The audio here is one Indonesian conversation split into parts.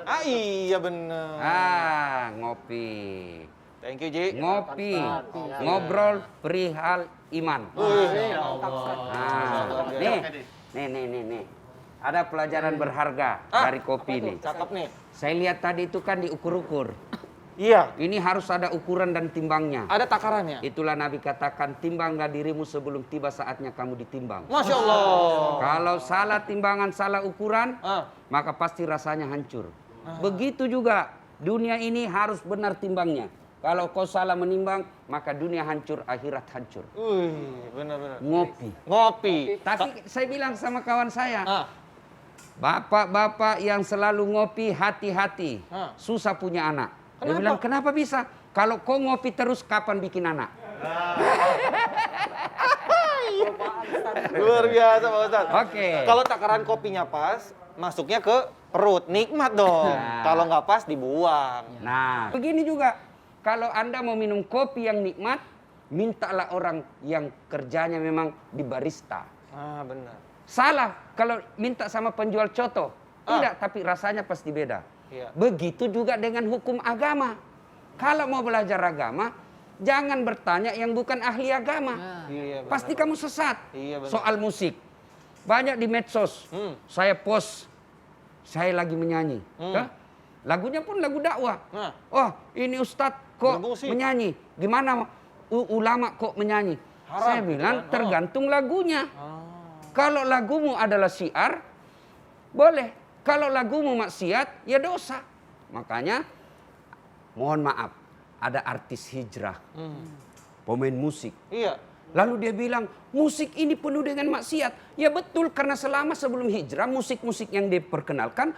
Ah iya bener. Ngopi. Thank you Ji. Ngopi, ngobrol perihal iman. Nih. Ada pelajaran berharga dari kopi ini. Cakep nih. Saya lihat tadi itu kan diukur-ukur. Iya. Ini harus ada ukuran dan timbangnya. Ada takarannya. Itulah Nabi katakan, timbanglah dirimu sebelum tiba saatnya kamu ditimbang. Masya Allah. Kalau salah timbangan, salah ukuran, maka pasti rasanya hancur. Begitu juga dunia ini harus benar timbangnya. Kalau kau salah menimbang, maka dunia hancur, akhirat hancur. Benar-benar. Ngopi. Tapi saya bilang sama kawan saya, bapak-bapak yang selalu ngopi, hati-hati. Susah punya anak. Dia bilang, kenapa bisa? Kalau kau ngopi terus, kapan bikin anak? Luar biasa Pak Ustadz. Oke. Kalau takaran kopinya pas, masuknya ke perut. Nikmat dong. Kalau nggak pas, dibuang. Nah, begini juga. Kalau Anda mau minum kopi yang nikmat, mintalah orang yang kerjanya memang di barista. Benar. Salah kalau minta sama penjual coto. Tidak, tapi rasanya pasti beda. Iya. Begitu juga dengan hukum agama. Kalau mau belajar agama, jangan bertanya yang bukan ahli agama. Iya, Pasti kamu sesat. Iya, benar. Soal musik. Banyak di medsos. Saya post, saya lagi menyanyi. Lagunya pun lagu dakwah. Oh, ini Ustadz kok menyanyi. Gimana ulama kok menyanyi? Haram, saya bilang tergantung lagunya. Kalau lagumu adalah syiar, boleh. Kalau lagumu maksiat, ya dosa. Makanya, mohon maaf, ada artis hijrah, pemain musik. Iya. Lalu dia bilang, musik ini penuh dengan maksiat. Ya betul, karena selama sebelum hijrah, musik-musik yang diperkenalkan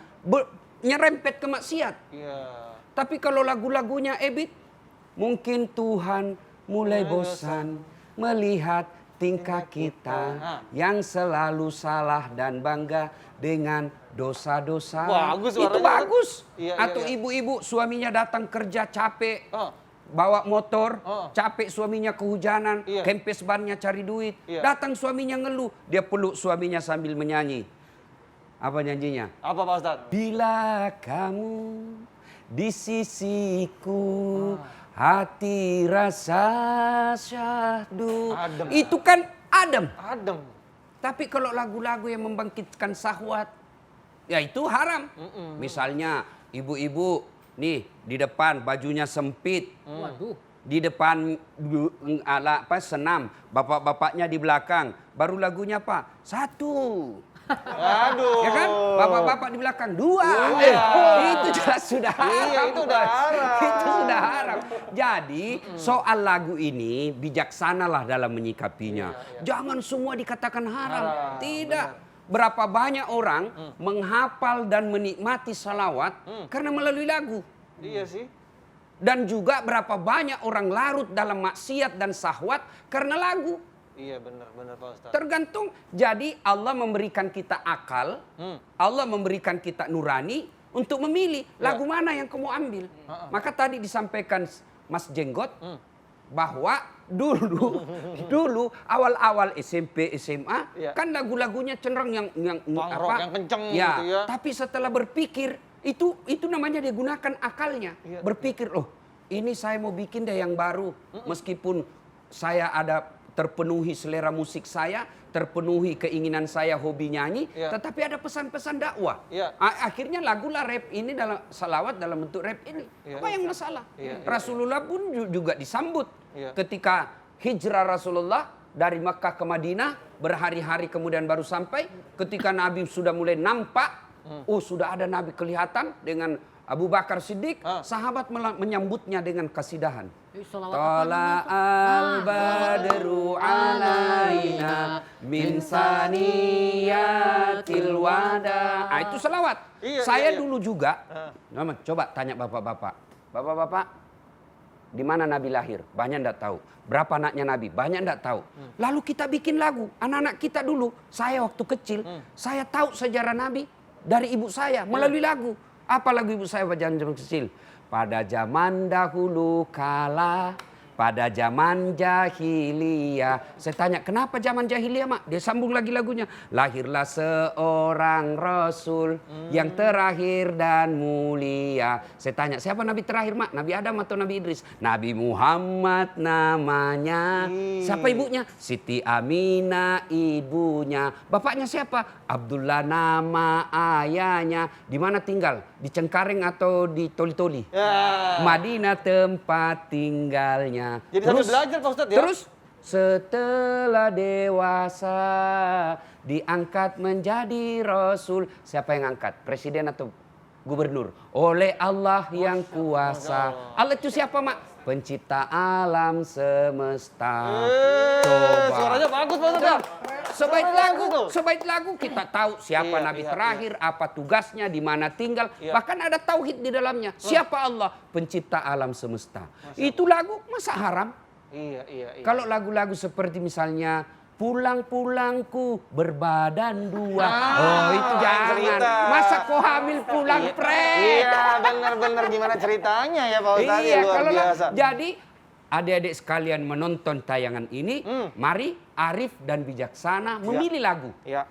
nyerempet ke maksiat. Iya. Tapi kalau lagu-lagunya Ebit, mungkin Tuhan mulai bosan melihat tingkah kita yang selalu salah dan bangga dengan dosa-dosa. Bagus, itu bagus. Iya, Atau ibu-ibu suaminya datang kerja capek, bawa motor, capek suaminya kehujanan, kempes bannya cari duit. Datang suaminya ngeluh, dia peluk suaminya sambil menyanyi. Apa nyanyinya? Apa Pak Ustadz? Bila kamu di sisiku, hati rasa syahdu. Itu kan adem. Tapi kalau lagu-lagu yang membangkitkan syahwat, ya itu haram. Misalnya ibu-ibu nih di depan bajunya sempit. Di depan senam, bapak-bapaknya di belakang. Baru lagunya apa? 1. Aduh. Ya kan? Bapak-bapak di belakang 2. Itu jelas sudah haram. Iya, itu udah haram. Itu sudah haram. Jadi soal lagu ini bijaksanalah dalam menyikapinya. Jangan semua dikatakan haram. Tidak. Berapa banyak orang menghafal dan menikmati salawat karena melalui lagu. Iya sih. Dan juga berapa banyak orang larut dalam maksiat dan syahwat karena lagu. Iya benar Pak Ustadz. Tergantung. Jadi Allah memberikan kita akal, Allah memberikan kita nurani untuk memilih lagu mana yang kamu ambil. Maka tadi disampaikan Mas Jenggot bahwa dulu awal-awal SMP SMA kan lagu-lagunya cenderung yang rock, yang kenceng gitu ya. Tapi setelah berpikir itu namanya dia gunakan akalnya. Berpikir, loh ini saya mau bikin deh yang baru. Meskipun saya ada terpenuhi selera musik saya, terpenuhi keinginan saya hobi nyanyi, tetapi ada pesan-pesan dakwah. Akhirnya lagulah rap ini dalam salawat dalam bentuk rap ini. Apa yang masalah? Rasulullah pun juga disambut ketika hijrah Rasulullah dari Makkah ke Madinah, berhari-hari kemudian baru sampai. Ketika Nabi sudah mulai nampak, sudah ada Nabi kelihatan dengan Abu Bakar Siddiq, sahabat menyambutnya dengan kasidahan. Tala al-badru alaina min saniyatil wada. Itu selawat. Saya dulu juga, coba tanya bapak-bapak. Bapak-bapak, di mana Nabi lahir? Banyak enggak tahu. Berapa anaknya Nabi? Banyak enggak tahu. Lalu kita bikin lagu. Anak-anak kita dulu, saya waktu kecil, saya tahu sejarah Nabi dari ibu saya melalui lagu. Apa lagu ibu saya zaman kecil? Pada zaman dahulu kala pada zaman jahiliyah. Saya tanya, kenapa zaman jahiliyah, Mak? Dia sambung lagi lagunya. Lahirlah seorang Rasul yang terakhir dan mulia. Saya tanya, siapa Nabi terakhir, Mak? Nabi Adam atau Nabi Idris? Nabi Muhammad namanya. Siapa ibunya? Siti Aminah ibunya. Bapaknya siapa? Abdullah nama ayahnya. Di mana tinggal? Di Cengkareng atau di Toli-Toli? Ya. Madinah tempat tinggalnya. Jadi sambil belajar Pak Ustadz ya? Terus setelah dewasa diangkat menjadi Rasul. Siapa yang angkat? Presiden atau gubernur? Oleh Allah yang kuasa. Allah itu siapa, Mak? Pencipta alam semesta. Coba. Suaranya bagus Pak Ustadz ya? Sebaik lagu kita tahu siapa Iya, Nabi iya, terakhir, apa tugasnya, di mana tinggal. Iya. Bahkan ada tauhid di dalamnya. Siapa Allah? Pencipta alam semesta. Itu lagu masa haram? Iya. Kalau lagu-lagu seperti misalnya pulang-pulangku berbadan dua. Oh itu jangan. cerita. Masa kau hamil pulang prek? Iya, benar-benar gimana ceritanya ya Pak Ustadz? Iya, Luar kalau biasa. jadi adik-adik sekalian menonton tayangan ini, mari arif dan bijaksana memilih lagu. Iya.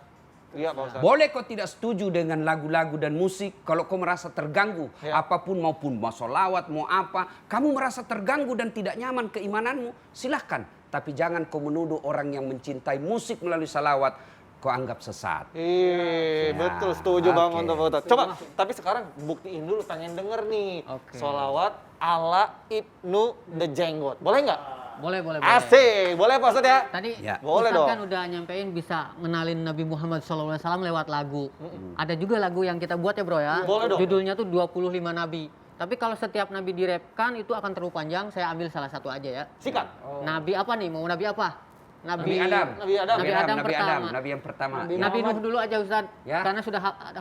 Iya Pak Ustadz. Boleh kau tidak setuju dengan lagu-lagu dan musik, kalau kau merasa terganggu, Ya. apapun maupun mau sholawat, mau apa, kamu merasa terganggu dan tidak nyaman keimananmu, silahkan. Tapi jangan kau menuduh orang yang mencintai musik melalui salawat, kau anggap sesat. Iya, Ya, betul, setuju banget oke. Pak Ustadz. Coba, tapi sekarang buktiin dulu, pengen denger nih. Oke. Sholawat ala Ibnu The Jenggot. Boleh nggak? Boleh. Asik, boleh Pak Ustadz ya? Tadi Ya. Boleh Ustadz dong. kan udah nyampein bisa ngenalin Nabi Muhammad SAW lewat lagu. Ada juga lagu yang kita buat ya bro ya. Boleh dong. Judulnya tuh 25 Nabi. Tapi kalau setiap Nabi direpkan itu akan terlalu panjang, saya ambil salah satu aja ya. Sikat. Nabi apa nih? Mau Nabi apa? Nabi Adam. Nabi Adam. Nabi Adam pertama. Nabi yang pertama. Nabi Nuh dulu aja Ustadz. Ya. Karena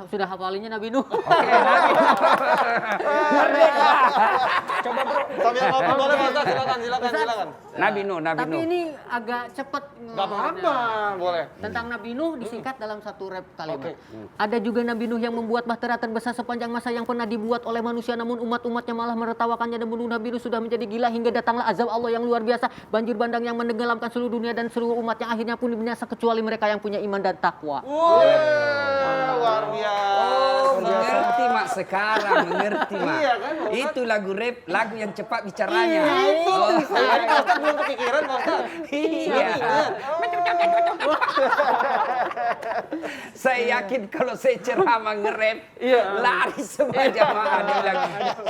sudah hafalinnya Nabi Nuh. Sambil ngopi boleh Pak Ustadz, silakan. Nabi Nuh. Tapi ini agak cepet. Gak apa-apa, boleh. Tentang Nabi Nuh disingkat dalam satu rap kalimat. Oke. Ada juga Nabi Nuh yang membuat bahtera terbesar sepanjang masa yang pernah dibuat oleh manusia, namun umat-umatnya malah menertawakannya dan menuduh Nabi Nuh sudah menjadi gila hingga datanglah azab Allah yang luar biasa, banjir bandang yang menenggelamkan seluruh dunia dan seluruh umat yang akhirnya pun binasa kecuali mereka yang punya iman dan takwa. Wih, luar biasa. Oh, mengerti Mak sekarang, mengerti Mak. Iya kan, Pak Ustadz? Itu lagu rap, lagu yang cepat bicaranya. Itu. Oh. Tadi Pak Ustadz belum kepikiran Pak Ustadz. Iya. Saya yakin kalau saya ceramah nge-rap, lari semua jamaah. Dia bilang,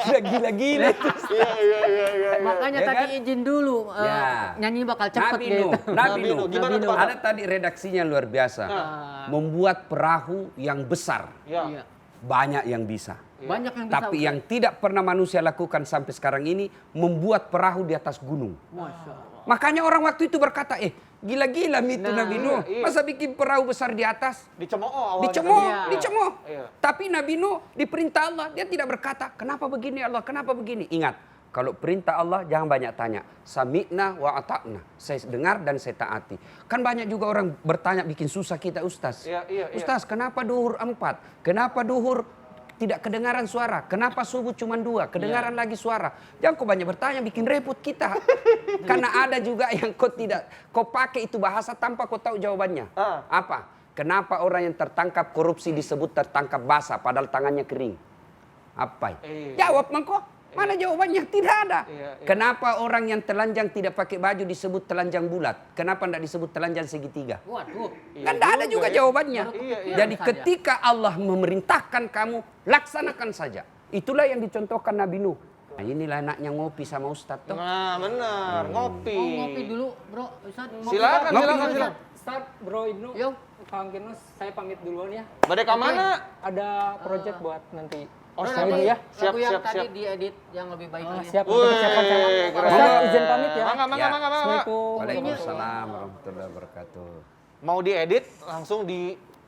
sudah gila-gila itu. Iya. Makanya Ya tadi kan? izin dulu, Ya. nyanyi bakal cepet Nabi gitu. Nuh, Nabi Nuh. Gimana tuh, Pak? Ada tadi redaksinya luar biasa. Membuat perahu yang besar. Iya. Banyak yang bisa. Banyak yang bisa. Tapi yang tidak pernah manusia lakukan sampai sekarang ini, membuat perahu di atas gunung. Masya Allah. Makanya orang waktu itu berkata, gila-gila itu Nabi Nuh. iya. Masa bikin perahu besar di atas? Dicemooh awalnya. Dicemooh, Iya. dicemooh. Iya. Tapi Nabi Nuh diperintah Allah, dia tidak berkata, kenapa begini Allah, kenapa begini? Ingat, kalau perintah Allah jangan banyak tanya. Sami'na wa ata'na. Saya dengar dan saya taati. Kan banyak juga orang bertanya bikin susah kita Ustaz. Iya. Ustaz, kenapa duhur 4? Kenapa duhur tidak kedengaran suara? Kenapa subuh cuma 2? Kedengaran lagi suara. Jangan kau banyak bertanya, bikin repot kita. Karena ada juga yang kau pakai itu bahasa tanpa kau tahu jawabannya. Apa? Kenapa orang yang tertangkap korupsi disebut tertangkap basah padahal tangannya kering? Apa? Jawab mengko. Mana jawabannya? Tidak ada. Iya. Kenapa orang yang telanjang tidak pakai baju disebut telanjang bulat? Kenapa tidak disebut telanjang segitiga? Waduh. Kan tidak ada juga jawabannya. Iya. Jadi ketika Allah memerintahkan kamu, laksanakan saja. Itulah yang dicontohkan Nabi Nuh. Nah, inilah enaknya ngopi sama Ustadz tuh. Nah, benar. Ngopi. Oh, ngopi dulu, bro. Ustaz, ngopi, Silakan, Bro. silakan, Ustaz. silakan. Start Bro Ibnu, Yuk. Kang Kinus, saya pamit duluan ya. Badai ke mana? Ada project buat nanti. Oh, Bro, siap, nanti ya. Siap, lagu yang siap, tadi siap. diedit yang lebih baik Oh, lagi. siap, Wih, untuk persiapan saya. keren. Ustaz, izin pamit ya. Mangga. Assalamualaikum. Waalaikumsalam warahmatullahi wabarakatuh. Mau diedit langsung di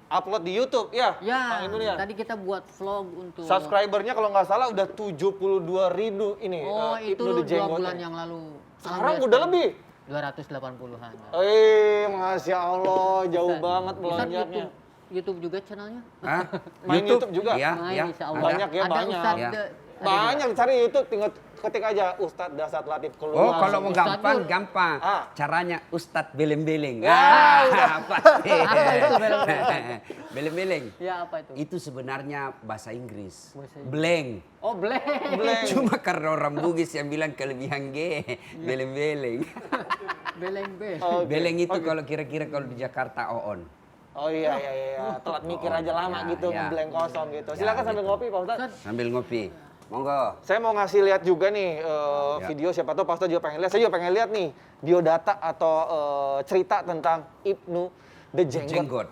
upload di YouTube ya? Ya, Kang Ibnu ya? tadi kita buat vlog untuk Subscribernya kalau nggak salah udah 72.000 ini. Oh, itu Ibnu The 2 Jenggotnya. bulan yang lalu. Sekarang udah lebih. 280-an. Masya Allah, jauh banget Ustaz, melonjaknya. YouTube juga channelnya? Hah? Main YouTube juga? Iya, Main, iya. insya Allah. Banyak ya, Ada banyak. Ustaz Ya. Banyak cari YouTube, tinggal ketik aja Ustadz Dasat Latif keluar. Oh, kalau mau Ustadz Nur. gampang. Ah. Caranya Ustadz beleng-beleng. Ya, Pasti. Apa itu beleng-beleng? Beleng-beleng. Ya apa itu? Itu sebenarnya bahasa Inggris. Bahasa Inggris. Blank. Oh, blank. Cuma karena orang Bugis yang bilang kelebihan G, beleng-beleng. Beleng-beleng. Oke, Beleng itu oke. kalau kira-kira kalau di Jakarta oon. Oh iya, telat mikir aja lama Ya, gitu, ya. ngeblank kosong gitu. Ya, Silakan sambil gitu. ngopi Pak Ustadz. Sambil ngopi. Monggo. Saya mau ngasih lihat juga nih Ya. video, siapa tahu Pak Ustadz juga pengen lihat. Saya juga pengen lihat nih biodata atau cerita tentang Ibnu The Jenggot. Jenggot.